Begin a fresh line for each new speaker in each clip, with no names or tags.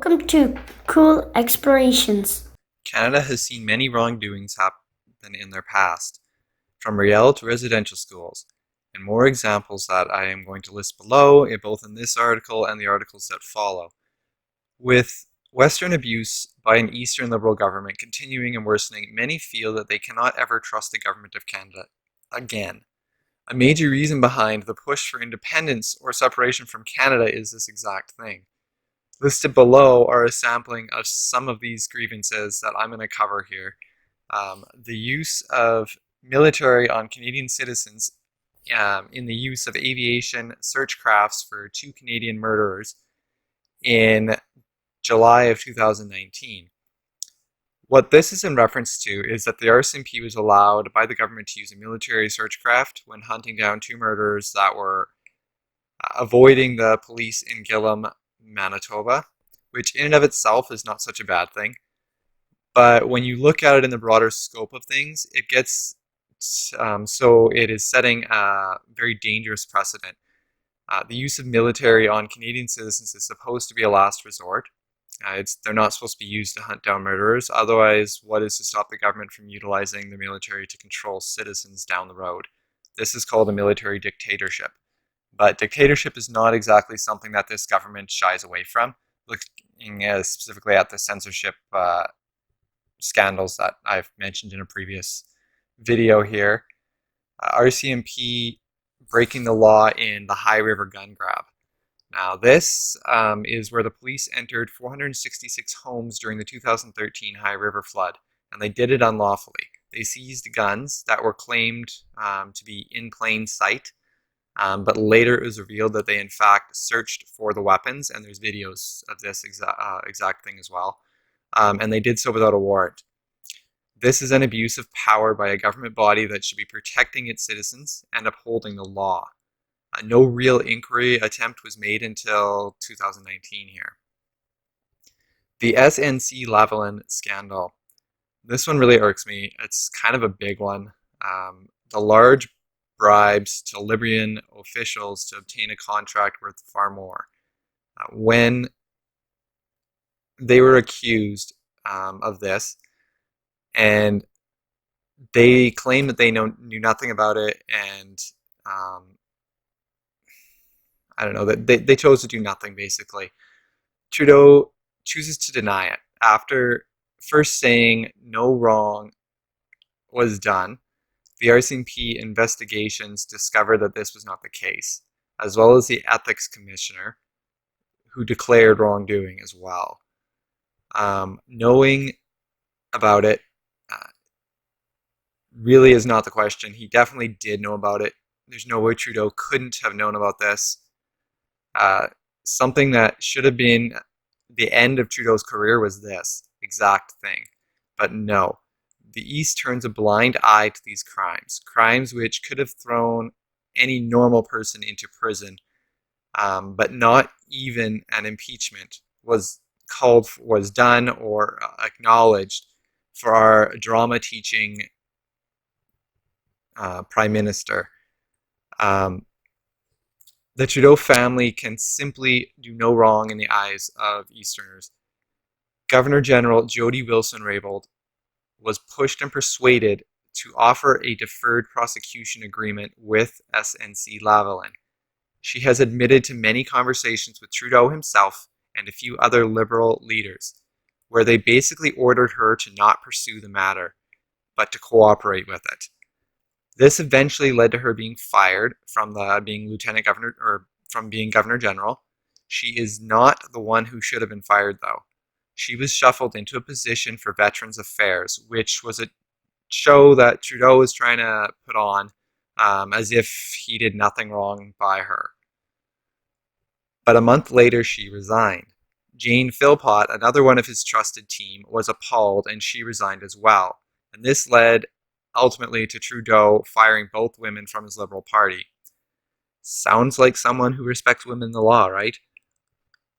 Welcome to Cool Explorations.
Canada has seen many wrongdoings happen in their past, from Riel to residential schools, and more examples that I am going to list below, both in this article and the articles that follow. With Western abuse by an Eastern Liberal government continuing and worsening, many feel that they cannot ever trust the Government of Canada again. A major reason behind the push for independence or separation from Canada is this exact thing. Listed below are a sampling of some of these grievances that I'm going to cover here. The use of military on Canadian citizens in the use of aviation search crafts for 2 Canadian murderers in July of 2019. What this is in reference to is that the RCMP was allowed by the government to use a military search craft when hunting down 2 murderers that were avoiding the police in Gillam, Manitoba, which in and of itself is not such a bad thing. But when you look at it in the broader scope of things, it gets so it is setting a very dangerous precedent. The use of military on Canadian citizens is supposed to be a last resort. They're not supposed to be used to hunt down murderers. Otherwise, what is to stop the government from utilizing the military to control citizens down the road? This is called a military dictatorship. But dictatorship is not exactly something that this government shies away from, looking specifically at the censorship scandals that I've mentioned in a previous video here. RCMP breaking the law in the High River gun grab. Now this is where the police entered 466 homes during the 2013 High River flood, and they did it unlawfully. They seized guns that were claimed to be in plain sight, but later it was revealed that they in fact searched for the weapons, and there's videos of this exact thing as well. And they did so without a warrant. This is an abuse of power by a government body that should be protecting its citizens and upholding the law. No real inquiry attempt was made until 2019 here. The snc-lavalin scandal. This one really irks me. It's kind of a big one. The large bribes to Libyan officials to obtain a contract worth far more. When they were accused of this, and they claim that they knew nothing about it, and I don't know, that they chose to do nothing, basically. Trudeau chooses to deny it after first saying no wrong was done. The RCMP investigations discovered that this was not the case, as well as the ethics commissioner, who declared wrongdoing as well. Knowing about it really is not the question. He definitely did know about it. There's no way Trudeau couldn't have known about this. Something that should have been the end of Trudeau's career was this exact thing. But no. The East turns a blind eye to these crimes which could have thrown any normal person into prison, but not even an impeachment was done or acknowledged for our drama teaching Prime Minister. The Trudeau family can simply do no wrong in the eyes of Easterners. Governor General Jody Wilson-Raybould was pushed and persuaded to offer a deferred prosecution agreement with snc-lavalin. She has admitted to many conversations with Trudeau himself and a few other Liberal leaders, where they basically ordered her to not pursue the matter, but to cooperate with it. This eventually led to her being fired from being Lieutenant Governor, or from being Governor General. She is not the one who should have been fired, though. She was shuffled into a position for Veterans Affairs, which was a show that Trudeau was trying to put on as if he did nothing wrong by her. But a month later, she resigned. Jane Philpott, another one of his trusted team, was appalled, and she resigned as well. And this led ultimately to Trudeau firing both women from his Liberal Party. Sounds like someone who respects women in the law, right?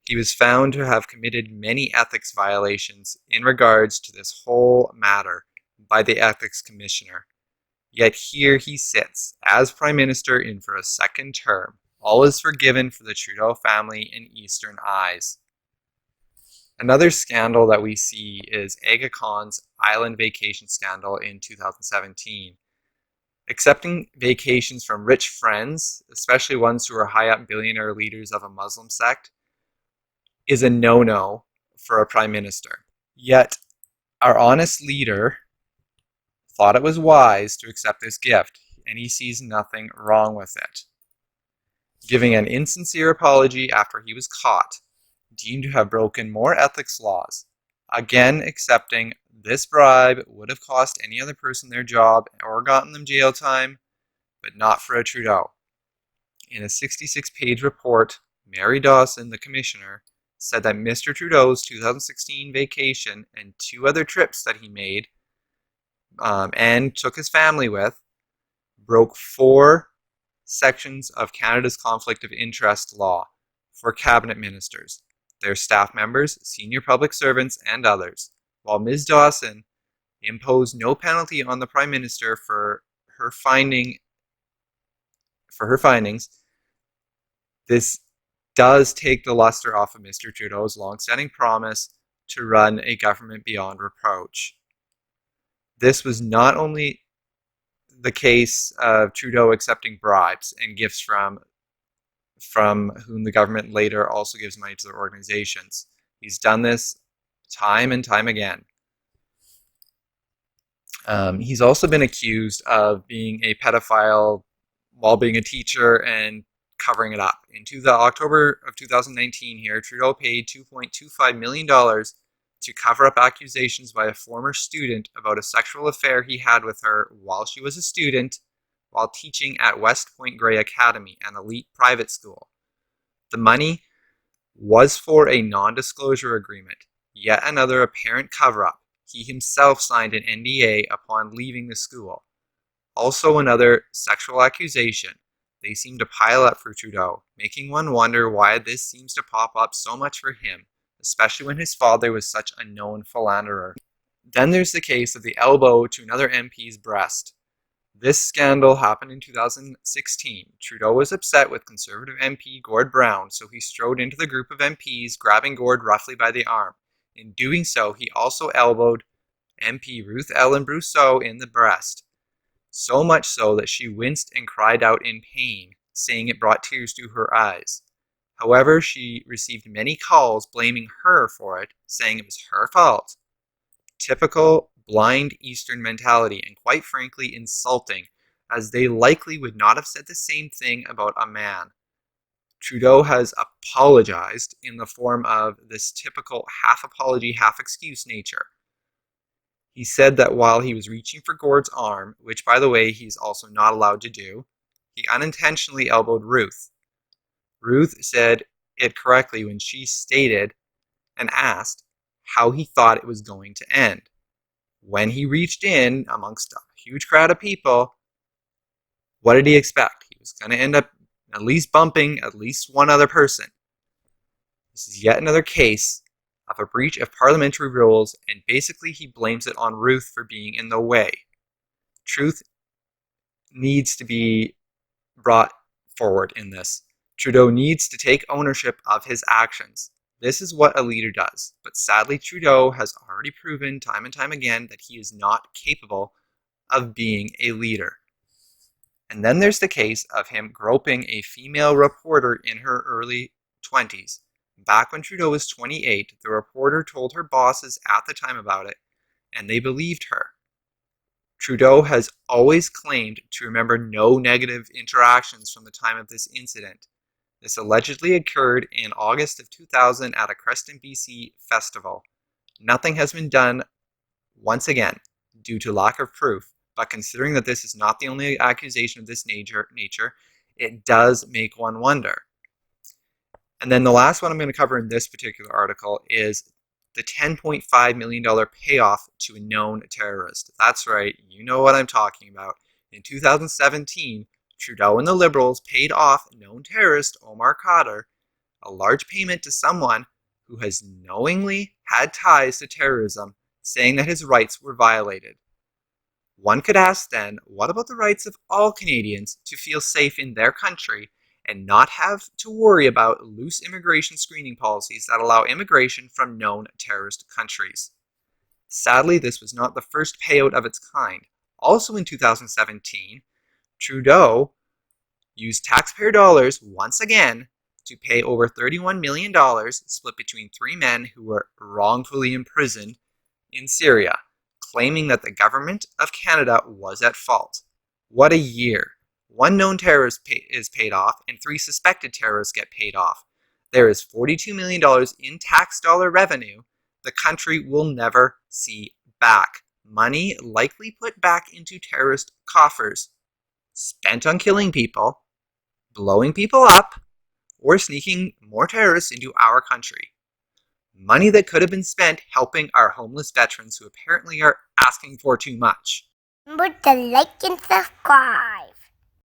He was found to have committed many ethics violations in regards to this whole matter by the ethics commissioner. Yet here he sits as Prime Minister in for a second term. All is forgiven for the Trudeau family in Eastern eyes. Another scandal that we see is Aga Khan's island vacation scandal in 2017. Accepting vacations from rich friends, especially ones who are high-up billionaire leaders of a Muslim sect, is a no-no for a prime minister. Yet, our honest leader thought it was wise to accept this gift, and he sees nothing wrong with it. Giving an insincere apology after he was caught, deemed to have broken more ethics laws. Again, accepting this bribe would have cost any other person their job or gotten them jail time, but not for a Trudeau. In a 66-page report, Mary Dawson, the commissioner, said that Mr. Trudeau's 2016 vacation and 2 other trips that he made and took his family with broke 4 sections of Canada's conflict of interest law for cabinet ministers, their staff members, senior public servants, and others, while Ms. Dawson imposed no penalty on the Prime Minister for her findings. This does take the luster off of Mr. Trudeau's long-standing promise to run a government beyond reproach. This was not only the case of Trudeau accepting bribes and gifts from whom the government later also gives money to their organizations. He's done this time and time again. He's also been accused of being a pedophile while being a teacher and covering it up. In October of 2019 here, Trudeau paid $2.25 million to cover up accusations by a former student about a sexual affair he had with her while she was a student while teaching at West Point Grey Academy, an elite private school. The money was for a non-disclosure agreement, yet another apparent cover-up. He himself signed an NDA upon leaving the school. Also another sexual accusation. They seem to pile up for Trudeau, making one wonder why this seems to pop up so much for him, especially when his father was such a known philanderer. Then there's the case of the elbow to another MP's breast. This scandal happened in 2016. Trudeau was upset with Conservative MP Gord Brown, so he strode into the group of MPs, grabbing Gord roughly by the arm. In doing so, he also elbowed MP Ruth Ellen Brousseau in the breast, so much so that she winced and cried out in pain, saying it brought tears to her eyes. However, she received many calls blaming her for it, saying it was her fault. Typical blind Eastern mentality, and quite frankly insulting, as they likely would not have said the same thing about a man. Trudeau has apologized in the form of this typical half apology, half excuse nature. He said that while he was reaching for Gord's arm, which by the way he's also not allowed to do, he unintentionally elbowed Ruth. Ruth said it correctly when she stated and asked how he thought it was going to end. When he reached in amongst a huge crowd of people, what did he expect? He was going to end up at least bumping at least one other person. This is yet another case of a breach of parliamentary rules, and basically he blames it on Ruth for being in the way. Truth needs to be brought forward in this. Trudeau needs to take ownership of his actions. This is what a leader does, but sadly Trudeau has already proven time and time again that he is not capable of being a leader. And then there's the case of him groping a female reporter in her early 20s. Back when Trudeau was 28, the reporter told her bosses at the time about it, and they believed her. Trudeau has always claimed to remember no negative interactions from the time of this incident. This allegedly occurred in August of 2000 at a Creston, BC festival. Nothing has been done, once again, due to lack of proof, but considering that this is not the only accusation of this nature, it does make one wonder. And then the last one I'm going to cover in this particular article is the $10.5 million payoff to a known terrorist. That's right, you know what I'm talking about. In 2017, Trudeau and the Liberals paid off known terrorist Omar Khadr a large payment to someone who has knowingly had ties to terrorism, saying that his rights were violated. One could ask then, what about the rights of all Canadians to feel safe in their country and not have to worry about loose immigration screening policies that allow immigration from known terrorist countries. Sadly, this was not the first payout of its kind. Also in 2017, Trudeau used taxpayer dollars once again to pay over $31 million split between 3 men who were wrongfully imprisoned in Syria, claiming that the government of Canada was at fault. What a year. 1 known terrorist is paid off and 3 suspected terrorists get paid off. There is $42 million in tax dollar revenue the country will never see back. Money likely put back into terrorist coffers, spent on killing people, blowing people up, or sneaking more terrorists into our country. Money that could have been spent helping our homeless veterans who apparently are asking for too much.
Remember to like and subscribe.